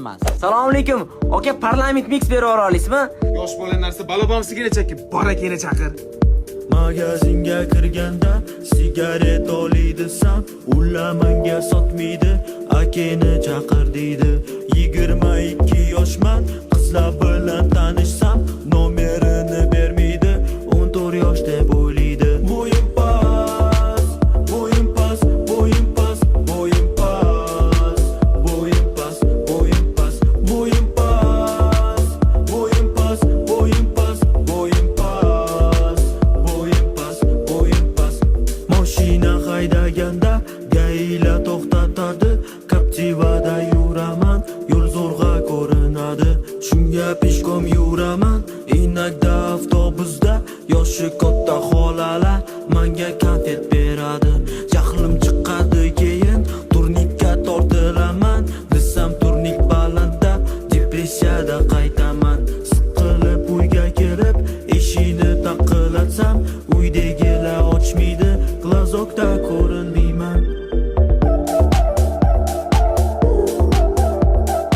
emas. Assalomu alaykum. Aka, parlament mix berib olasizmi? Yosh bola narsa balobam sigarachaki, bor akani chaqir. Magazinga kirganda sigaret olay desam, ular menga sotmaydi, akeni chaqir deydi. 22 yoshman, qizlar bilan tanishsam, nomerini bermaydi, 14 yosh deb o'ylaydi. Bo'yim pas, bo'yim pas, bo'yim pas, bo'yim pas, bo'yim pas, bo'yim pas, bo'yim pas, bo'yim pas, bo'yim pas, bo'yim pas, bo'yim pas, bo'yim pas. Mashina haydaganda gayla to'xtatadi, Captiva'da yuraman, yo'l zo'rg'a ko'rinadi. Shunga peshkom yuraman, inakda avtobusda yoshi katta xolalar menga konfet beradi. Jahlim chiqadi, keyin turnikka tortilaman, desam turnik balandda, depressiyada qaytaman. Siqilib uyga kirib, eshikni taqillatsam, uydagilar ochmaydi, glazokda